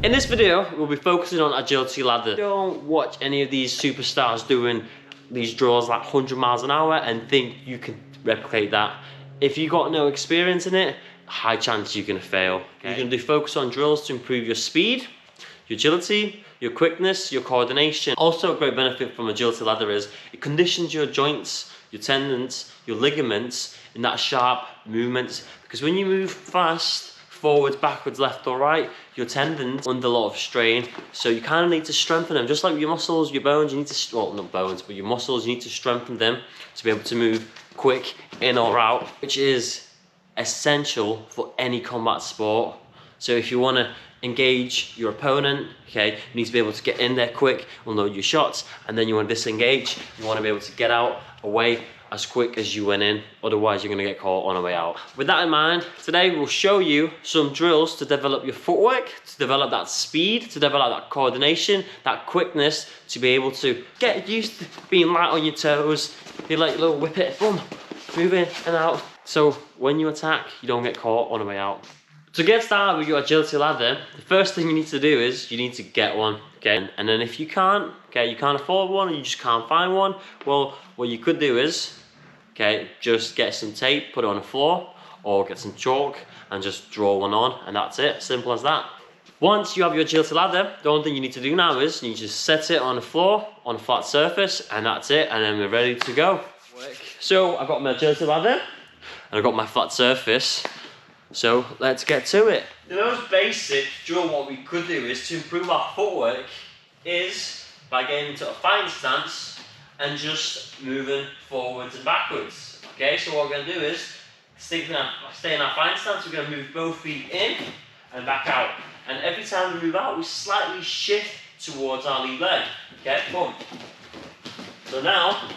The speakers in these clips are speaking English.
In this video, we'll be focusing on agility ladder. Don't watch any of these superstars doing these drills like 100 miles an hour and think you can replicate that. If you got no experience in it, high chance you're gonna fail. Okay? You're gonna do focus on drills to improve your speed, your agility, your quickness, your coordination. Also, a great benefit from agility ladder is it conditions your joints, your tendons, your ligaments in that sharp movements. Because when you move fast, forwards, backwards, left or right, your tendons under a lot of strain, so you kind of need to strengthen them. Just like your muscles, your bones, you need to, well, not bones, but your muscles, you need to strengthen them to be able to move quick in or out, which is essential for any combat sport. So if you want to engage your opponent, okay, you need to be able to get in there quick, unload your shots, and then you want to disengage. You want to be able to get out away as quick as you went in, otherwise you're going to get caught on the way out. With that in mind, today we'll show you some drills to develop your footwork, to develop that speed, to develop that coordination, that quickness, to be able to get used to being light on your toes, be like a little whip it, boom, move in and out, so when you attack, you don't get caught on the way out. To get started with your agility ladder, the first thing you need to do is you need to get one, okay? And then if you can't, okay, you can't afford one, or you just can't find one, well, what you could do is, okay, just get some tape, put it on the floor, or get some chalk and just draw one on, and that's it, simple as that. Once you have your agility ladder, the only thing you need to do now is you just set it on the floor, on a flat surface, and that's it, and then we're ready to go. So I've got my agility ladder, and I've got my flat surface. So let's get to it. The most basic drill what we could do is to improve our footwork is by getting into a fighting stance and just moving forwards and backwards. Okay, so what we're going to do is stay in our fighting stance. We're going to move both feet in and back out. And every time we move out, we slightly shift towards our lead leg. Okay, boom. So now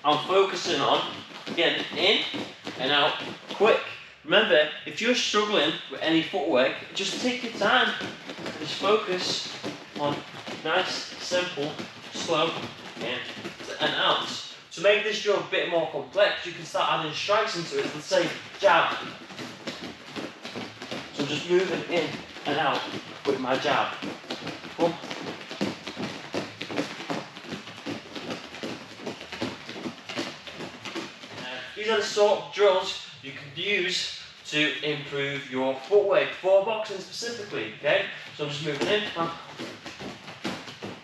I'm focusing on getting in and out quick. Remember, if you're struggling with any footwork, just take your time. Just focus on nice, simple, slow, in and out. To make this drill a bit more complex, you can start adding strikes into it. Let's say jab. So I'm just moving in and out with my jab. Boom. These are the sort of drills you can use to improve your footwork for boxing specifically, okay? So I'm just moving in, and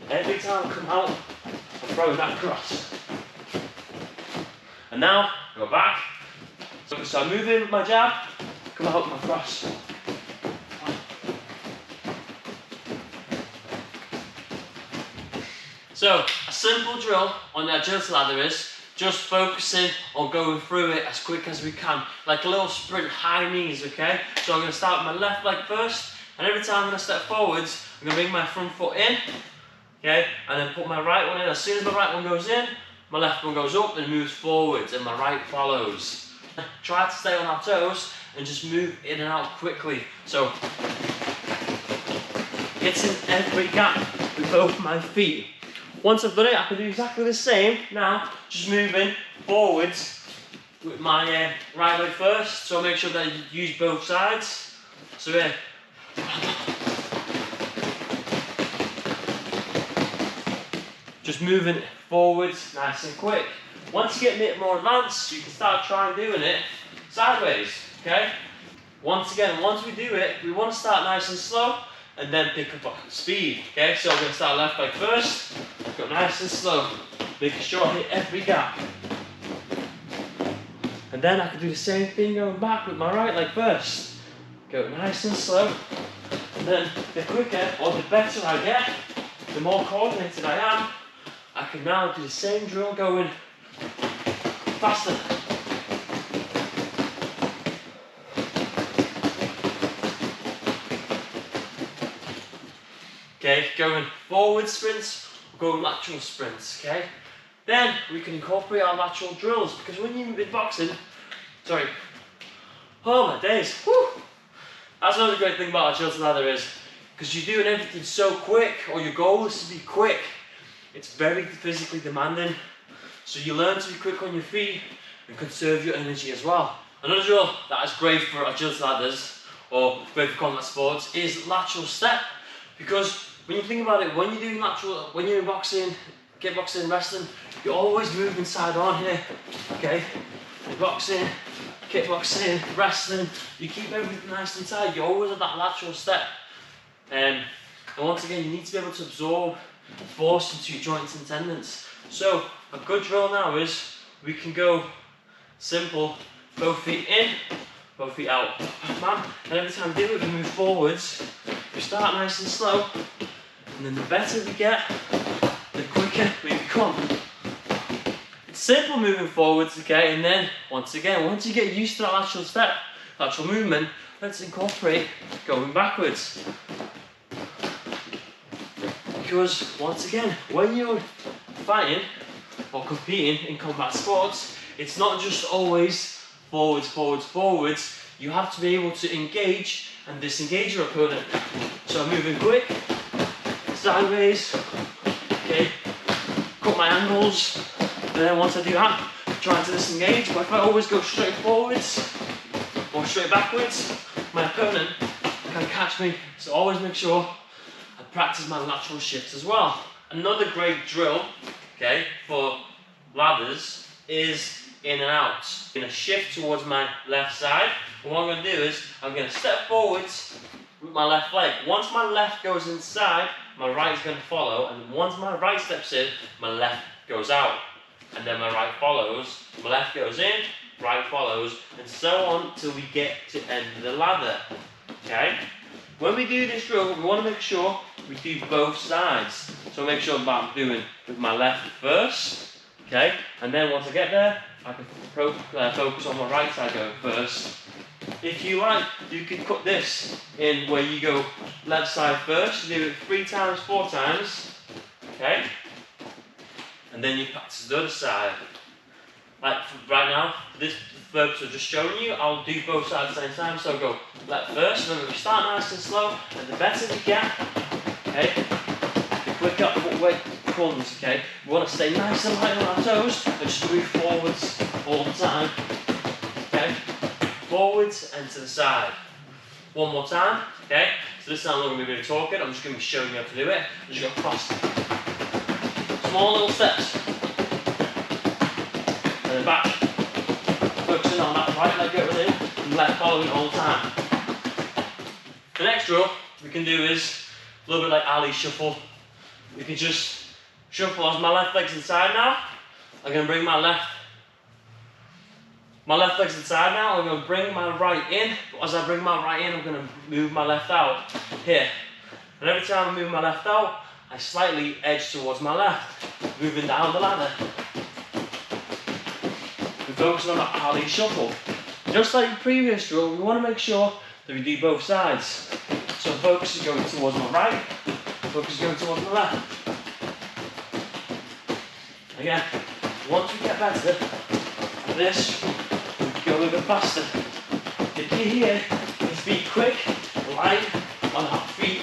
every time I come out, I'm throwing that cross. And now, go back. So I move in with my jab, come out with my cross. So, a simple drill on the agility ladder is just focusing on going through it as quick as we can, like a little sprint, high knees, okay? So I'm going to start with my left leg first, and every time I'm going to step forwards, I'm going to bring my front foot in, okay? And then put my right one in. As soon as my right one goes in, my left one goes up and moves forwards, and my right follows. Try to stay on our toes and just move in and out quickly. So, hitting every gap with both my feet. Once I've done it, I can do exactly the same. Now, just moving forwards with my right leg first. So make sure that you use both sides. So here. Just moving forwards nice and quick. Once you get a bit more advanced, you can start trying doing it sideways, okay? Once again, once we do it, we want to start nice and slow and then pick up speed, okay? So I'm going to start left leg first, go nice and slow, making sure I hit every gap. And then I can do the same thing going back with my right leg first. Go nice and slow, and then the quicker or the better I get, the more coordinated I am, I can now do the same drill going faster. Okay, going forward sprints, going lateral sprints, okay? Then we can incorporate our lateral drills, because when you're in boxing, oh my days, whew. That's another great thing about agility ladder is, because you're doing everything so quick, or your goal is to be quick, it's very physically demanding. So you learn to be quick on your feet and conserve your energy as well. Another drill that is great for agility ladders, or great for combat sports, is lateral step. Because when you think about it, when you're doing lateral, when you're in boxing, kickboxing, wrestling, you're always moving side on here, okay? Boxing, kickboxing, wrestling, you keep everything nice and tight. You're always at that lateral step. And once again, you need to be able to absorb force into your joints and tendons. So a good drill now is we can go simple, both feet in, both feet out. Bam. And every time we do it, we move forwards. We start nice and slow, and then the better we get, the quicker we become. It's simple moving forwards, okay? And then once again, once you get used to that lateral step, lateral movement, let's incorporate going backwards. Because once again, when you're fighting or competing in combat sports, it's not just always forwards, forwards, forwards. You have to be able to engage and disengage your opponent. So I'm moving quick, sideways, okay, cut my angles, and then once I do that, I'm trying to disengage. But if I always go straight forwards or straight backwards, my opponent can catch me. So always make sure I practice my lateral shifts as well. Another great drill, okay, for ladders is in and out. I'm going to shift towards my left side. And what I'm going to do is I'm going to step forwards with my left leg. Once my left goes inside, my right is going to follow, and once my right steps in, my left goes out, and then my right follows. My left goes in, right follows, and so on till we get to the end of the ladder. Okay? When we do this drill, we want to make sure we do both sides. So make sure that I'm doing with my left first, okay? And then once I get there, I can focus on my right side going first. If you like, you can cut this in where you go left side first. You do it 3 times, 4 times, okay? And then you practice the other side. Like right now, for this purpose of just showing you, I'll do both sides at the same time. So I'll go left first, remember we start nice and slow, and the better we get, okay, the quicker footwork comes, okay? We want to stay nice and light on our toes, and just move forwards all the time, okay? Forwards and to the side. One more time, okay? So this time I'm not going to be really talking, I'm just going to be showing you how to do it. I'm just going to cross. Small little steps. And then back. Focusing on that right leg going in, and left following all the time. The next drill we can do is a little bit like Ali shuffle. We can just shuffle as my left leg's inside now. I'm going to bring my left leg's inside now. I'm going to bring my right in. But as I bring my right in, I'm going to move my left out here. And every time I move my left out, I slightly edge towards my left, moving down the ladder. We're focusing on that Ali shuffle. Just like the previous drill, we want to make sure that we do both sides. So focus is going towards my right, focus is going towards my left. Again, once we get better at this, we can go a little bit faster. The key here is be quick, light on our feet.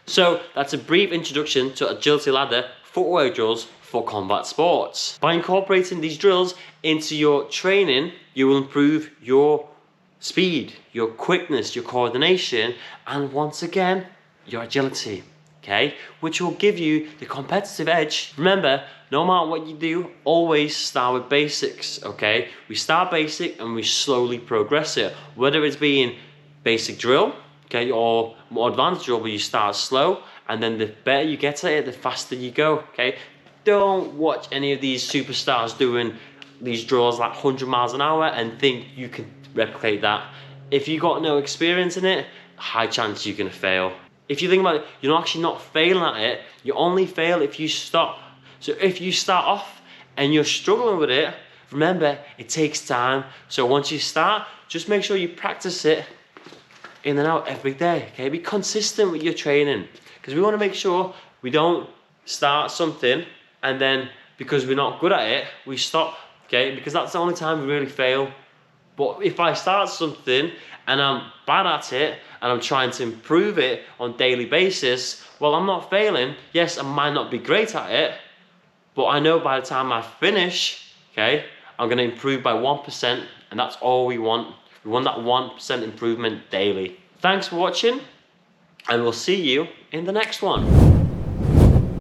So that's a brief introduction to agility ladder footwork drills for combat sports. By incorporating these drills into your training, you will improve your speed, your quickness, your coordination, and once again, your agility, okay? Which will give you the competitive edge. Remember, no matter what you do, always start with basics, okay? We start basic and we slowly progress it. Whether it's being basic drill, okay, or more advanced drill where you start slow, and then the better you get at it, the faster you go, okay? Don't watch any of these superstars doing these drills like 100 miles an hour and think you can replicate that. If you got no experience in it, high chance you're gonna fail. If you think about it, you're actually not failing at it, you only fail if you stop. So if you start off and you're struggling with it, remember, it takes time. So once you start, just make sure you practice it in and out every day, okay? Be consistent with your training, because we want to make sure we don't start something and then because we're not good at it, we stop, okay? Because that's the only time we really fail. But if I start something and I'm bad at it and I'm trying to improve it on a daily basis, well, I'm not failing. Yes, I might not be great at it, but I know by the time I finish, okay, I'm going to improve by 1%, and that's all we want. We want that 1% improvement daily. Thanks for watching. and we'll see you in the next one.